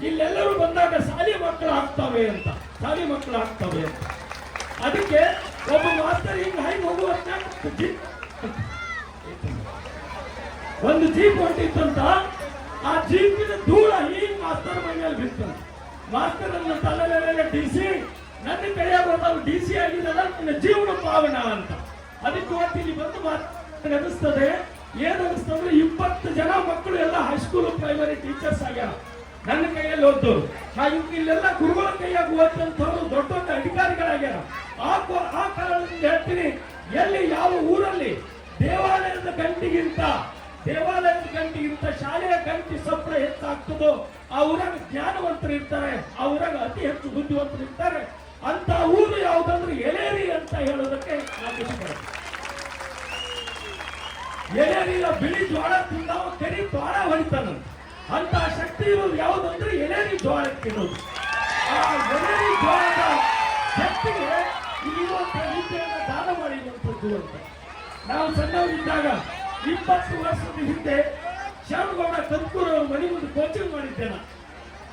ಇಲ್ಲೆಲ್ಲರೂ ಬಂದಾಗ ಶಾಲೆ ಮಕ್ಕಳು ಆಗ್ತವೆ ಅಂತ ಅದಕ್ಕೆ ಒಬ್ಬ ಮಾಸ್ತರ್ ಹಿಂಗ್ ಹೈ ಹೋಗುವ ಒಂದು ಜೀಪ್ ಹೊಂಟಿತ್ತಂತ. ಆ ಜೀಪಿನ ಧೂಳ ಹಿಂಗ್ ಮಾಸ್ತರ್ ಮೈಯಲ್ಲಿ ಬಿತ್ತಂತ. ಮಾಸ್ತರ್ ಅನ್ನ ತಲೆಲೆಲ್ಲ ಡಿಸಿ ನನ್ನ ಕೈಯಾಗ ಹೋದವ್ರು ಡಿಸಿ ಆಗಿದ್ದಲ್ಲ, ನನ್ನ ಜೀವನ ಪಾವನ ಅಂತ. ಅದಕ್ಕೆ ಇವತ್ತು ಇಲ್ಲಿ ಬಂದು ಅನಿಸ್ತದೆ. ಏನ್ ಅನಿಸ್ತಂದ್ರೆ 20 ಜನ ಮಕ್ಕಳು ಎಲ್ಲ ಹೈಸ್ಕೂಲ್ ಪ್ರೈಮರಿ ಟೀಚರ್ಸ್ ಆಗ್ಯಾರ ನನ್ನ ಕೈಯಲ್ಲಿ ಓದ್ದವ್ರು. ಇಲ್ಲೆಲ್ಲ ಗುರುಗಳ ಕೈಯಾಗ ಓದಂತವ್ರು ದೊಡ್ಡ ದೊಡ್ಡ ಅಧಿಕಾರಿಗಳಾಗ್ಯಾರ. ಆ ಕಾರಣದಿಂದ ಹೇಳ್ತೀನಿ, ಎಲ್ಲಿ ಯಾವ ಊರಲ್ಲಿ ದೇವಾಲಯದ ಗಂಟಿಗಿಂತ ಶಾಲೆಯ ಗಂಟಿ ಸಪ್ರ ಹೆಚ್ಚಾಗ್ತದೋ ಆ ಊರಾಗ ಜ್ಞಾನವಂತರು ಇರ್ತಾರೆ, ಆ ಊರಾಗ ಅತಿ ಹೆಚ್ಚು ಬುದ್ಧಿವಂತರು ಇರ್ತಾರೆ. ಅಂತ ಊರು ಯಾವುದಂದ್ರೆ ಎಲೇರಿ ಅಂತ ಹೇಳೋದಕ್ಕೆ ನಾನು ಇಷ್ಟಪಡ್ತೀನಿ. ಎಲೇರಿಯ ಬಿಳಿ ಜ್ವಾಳ ತಿಂದ ಕೆರಿ ಜ್ವಾಳ ಹೊಡಿತಾನಂತ. ಅಂತ ಶಕ್ತಿ ಇರೋದು ಯಾವುದಂದ್ರೆ ಎಲೇರಿ ಜ್ವಾಳ ತಿನ್ನೋದು. ಆ ಎಲೇರಿ ಜ್ವಾಳದ ಶಕ್ತಿಗೆ ಇಲ್ಲಿರುವಂತ ವಿದ್ಯೆಯನ್ನು ದಾನ ಮಾಡಿರುವಂಥದ್ದು ಅಂತ. ನಾವು ಸಣ್ಣವರಿದ್ದಾಗ 20 ವರ್ಷದ ಹಿಂದೆ ಶ್ಯಾಮಗೌಡ ಕಂದಕೂರ್ ಅವ್ರ ಮನೆ ಮುಂದೆ ಕೋಚಿಂಗ್ ಮಾಡಿದ್ದೇನೆ.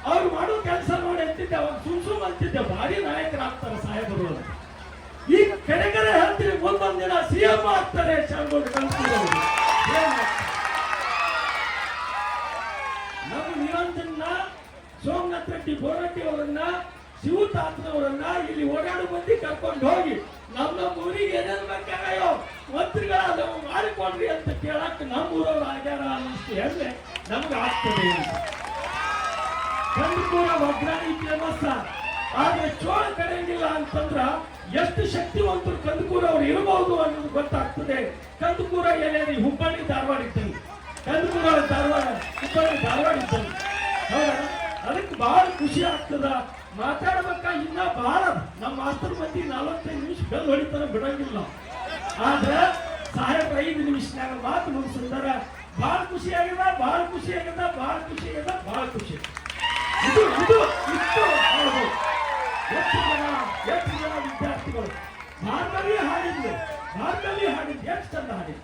ಅವ್ರು ಮಾಡೋ ಕೆಲಸ ನೋಡಿ ಅಂತಿದ್ದೆ, ಅವಾಗ ಸುಮ್ ಅಂತಿದ್ದೆ, ಭಾರಿ ನಾಯಕರಾಗ್ತಾರೆ ಸಾಹೇಬರು ಅಂತ. ಈ ಕಡೆಗಡೆ ಹೇಳ್ತೀವಿ, ಒಂದೊಂದ್ ದಿನ ಸಿಎಂ ಆಗ್ತಾರೆ ಶ್ಯಾಮಗೌಡ ಕಂದಕೂರ್ ಅವರು. ನಮ್ಮ ನಿರಂಜನ ಸೋಮನಾಥ್ ರೆಡ್ಡಿ ಬೋರಟ್ಟಿ ಅವರನ್ನ, ಶಿವತಾತ್ನವರನ್ನ ಇಲ್ಲಿ ಓಡಾಡು ಮಂದಿ ಕರ್ಕೊಂಡು ಹೋಗಿ ನಮ್ಮ ಊರಿಗೆ ಏನೇನು ಬೇಕಾಗೋ ಮಂತ್ರಿಗಳ ಮಾಡಿಕೊಡ್ರಿ ಅಂತ ಕೇಳಕ್ ನಮ್ಮ ಊರವ್ರು ಆಗ್ಯಾರ ಅನ್ನಿಸ್ತು ಹೆಮ್ಮೆ ನಮ್ಗೆ ಆಗ್ತದೆ. ಕಂದಕೂರ ಒಗ್ರಾಣಿ ಫೇಮಸ್, ಆದ್ರೆ ಚೋಳ ಕಡೆಯಂಗಿಲ್ಲ ಅಂತಂದ್ರ ಎಷ್ಟು ಶಕ್ತಿವಂತರು ಕಂದಕೂರ ಅವ್ರು ಇರಬಹುದು ಅನ್ನೋದು ಗೊತ್ತಾಗ್ತದೆ. ಕಂದಕೂರ ಎಲೇರಿ ಹುಬ್ಬಳ್ಳಿ ಧಾರವಾಡ ಇದ್ದಂಗೆ, ಕಂದಕೂರ ಧಾರವಾಡ ಹುಬ್ಬಳ್ಳಿ ಧಾರವಾಡ ಇದ್ದಂಗೆ. ಹೌದಾ? ಅದಕ್ಕೆ ಬಹಳ ಖುಷಿ ಆಗ್ತದ. ಮಾತಾಡ್ಬೇಕ ಇನ್ನ ಬಹಳ ನಮ್ಮ ಮಾಸ್ತರ್ ಮಂದಿ 45 ನಿಮಿಷ ಬೆಲ್ ಹೊಡಿತಾರ ಬಿಡಂಗಿಲ್ಲ. ಆದ್ರೆ ಸಾಹೇಬ್ರ 5 ನಿಮಿಷನಾಗ ಮಾತು ಮುಗಿಸಿದಾರ. ಬಹಳ ಖುಷಿ ಆಗ್ಯದ. ಇದು ಇಷ್ಟು ಎಷ್ಟು ಜನ ವಿದ್ಯಾರ್ಥಿಗಳು ಭಾರತದಲ್ಲಿ ಹಾಡಿದ್ರು ಎಷ್ಟು ಚಂದ ಹಾಡಿದ್ರು.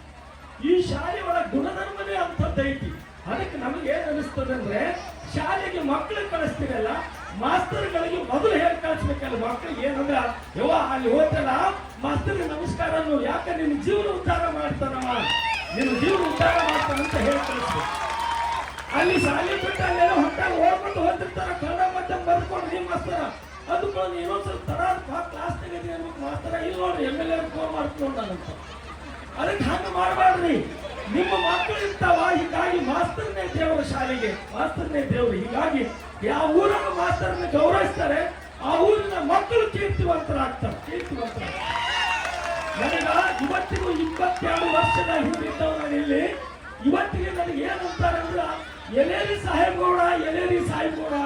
ಈ ಶಾಲೆ ಒಳಗೆ ಗುಣಧರ್ಮನೇ ಅಂತದ್ದೈತಿ. ಅದಕ್ಕೆ ನಮಗೆ ಏನ್ ಅನಿಸ್ತದೆ ಅಂದ್ರೆ, ಶಾಲೆಗೆ ಮಕ್ಕಳು ಕಳಿಸ್ತೀರಲ್ಲ, ಮಾಸ್ತರ್ಗಳಿಗೆ ಮೊದಲು ಹೇಳಿ ಕಳಿಸ್ಬೇಕಲ್ಲ. ಮಕ್ಕಳಿಗೆ ಏನಂದ್ರ, ಯವ್ವ ಅಲ್ಲಿ ಹೋಗ್ತಲ್ಲ ಮಾಸ್ತರ್ಗೆ ನಮಸ್ಕಾರ ಅನ್ನೋ, ಯಾಕೆ ನಿನ್ನ ಜೀವನ ಉದ್ಧಾರ ಮಾಡ್ತಾನವ, ಅಂತ ಹೇಳಿ ಕಳಿಸ್ಬೇಕು. ಅಲ್ಲಿ ಶಾಲೆ ಬಿಟ್ಟು ಅಲ್ಲೆಲ್ಲ ಹೊಟ್ಟಾಗ ಹೋಗ್ಕೊಂಡು ಹೋಗ್ತಿರ್ತಾರ, ಕನ್ನಡ ಮಾಧ್ಯಮ ಬರ್ಕೊಂಡು ನಿಮ್ಮ ಮಾಸ್ತರ ಅದಕ್ಕೊಂದು ಇನ್ನೊಂದ್ಸಲ ತರ ಕ್ಲಾಸ್ ತೆಗೆದು ಮಾಸ್ತರ ಇಲ್ಲಿ ನೋಡ್ರಿ MLA ಫೋನ್ ಮಾಡ್ಕೊಂಡಂತ. ಅದಕ್ಕೆ ಹಂಗ ಮಾಡಬಾರ್ದ್ರಿ. ನಿಮ್ಮ ಮಕ್ಕಳು ಇರ್ತಾವ. ಹೀಗಾಗಿ ಮಾಸ್ತರ್ನೇ ದೇವರು, ಶಾಲೆಗೆ ಮಾಸ್ತರ್ನೇ ದೇವರು. ಹೀಗಾಗಿ ಯಾವ ಊರನ್ನ ಮಾಸ್ತರ್ನ ಗೌರವಿಸ್ತಾರೆ ಆ ಊರಿನ ಮಕ್ಕಳು ಕೀರ್ತಿವಂತರಾಗ್ತಾರೆ. ನನಗ ಇವತ್ತಿಗೂ 22 ವರ್ಷದ ಹಿಂದಿದ್ದವ್ ನಾನು ಇಲ್ಲಿ. ಇವತ್ತಿಗೆ ನನಗೆ ಏನಂತಾರಂದ್ರ ಎಲೇರಿ ಸಾಹೇಬ್ಗೌಡ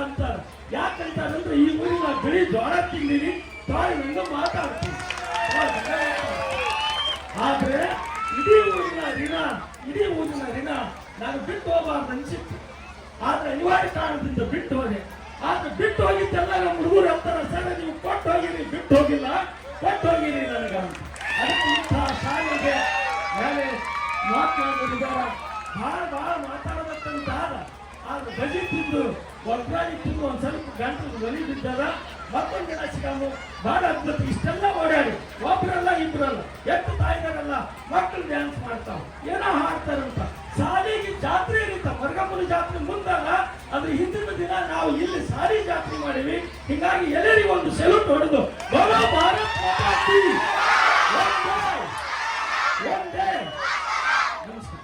ಅಂತಾರೆ. ಯಾಕಂತಾರಂದ್ರೆ ಈ ಊರಿನ ಬಿಳಿ ಜ್ವಾಳ ತಿಂದಿನಿ, ನಂಗ ಮಾತಾಡ್ತೀನಿ. ಆದ್ರೆ ಇಡೀ ಊರಿನ ಋಣ ನಾನು ಬಿಟ್ಟು ಹೋಗಬಾರ್ದು ಅನ್ಸಿತ್ತು. ಆದ್ರೆ ಅನಿವಾರ್ಯ ಕಾರಣದಿಂದ ಬಿಟ್ಟು ಹೋದೆ. ಆದ್ರೆ ಬಿಟ್ಟು ಹೋಗಿದ್ದೆಲ್ಲ ನಮ್ಮ ಹುಡುಗರು ಅಂತಾರ, ಸರ್ ನೀವು ಕೊಟ್ಟು ಹೋಗಿರಿ, ಬಿಟ್ಟು ಹೋಗಿಲ್ಲ, ಕೊಟ್ಟು ಹೋಗಿರಿ ನನಗ. ಅದಕ್ಕೆ ಇಂತಹ ಶಾಲೆಗೆ ಮೇಲೆ ಮಾತನಾಡಿದಾರ. ಬಹಳ ಮಾತಾಡಬೇಕಂತ. ಆದ್ರೆ ಬಜಿ ತಿಂದು ಒಗ್ರಾಣಿ ತಿಂದು ಒಂದ್ ಸ್ವಲ್ಪ ಗಂಟಲು ಬಲಿ ಬಿದ್ದಾರ. ಮತ್ತೊಂದು ಜನ ಸಿಗಮ್ಮ ಬಹಳ ಅದ್ಭುತ. ಇಷ್ಟೆಲ್ಲ ಓಡಾಡಿ ಒಬ್ರಲ್ಲ ಇಬ್ರಲ್ಲ ಎಷ್ಟು ತಾಯಿದಾರಲ್ಲ ಮಕ್ಕಳು ಡ್ಯಾನ್ಸ್ ಮಾಡ್ತಾವ, ಏನೋ ಹಾಡ್ತಾರಂತ. ಶಾಲೆಗೆ ಜಾತ್ರೆ ಇರುತ್ತ, ಮರಗಮ್ಮನ ಜಾತ್ರೆ ಮುಂದಾಗ ಅದ್ರ ಹಿಂದಿನ ದಿನ ನಾವು ಇಲ್ಲಿ ಸಾರಿ ಜಾತ್ರೆ ಮಾಡಿವಿ. ಹೀಗಾಗಿ ಎಲ್ಲರಿಗೂ ಒಂದು ಸೆಲ್ಯೂಟ್ ಹೊಡೆದು ಬೋಲೋ ಭಾರತ್ ಮಾತಾ ಕೀ. ಒಂದೇ ನಮಸ್ಕಾರ.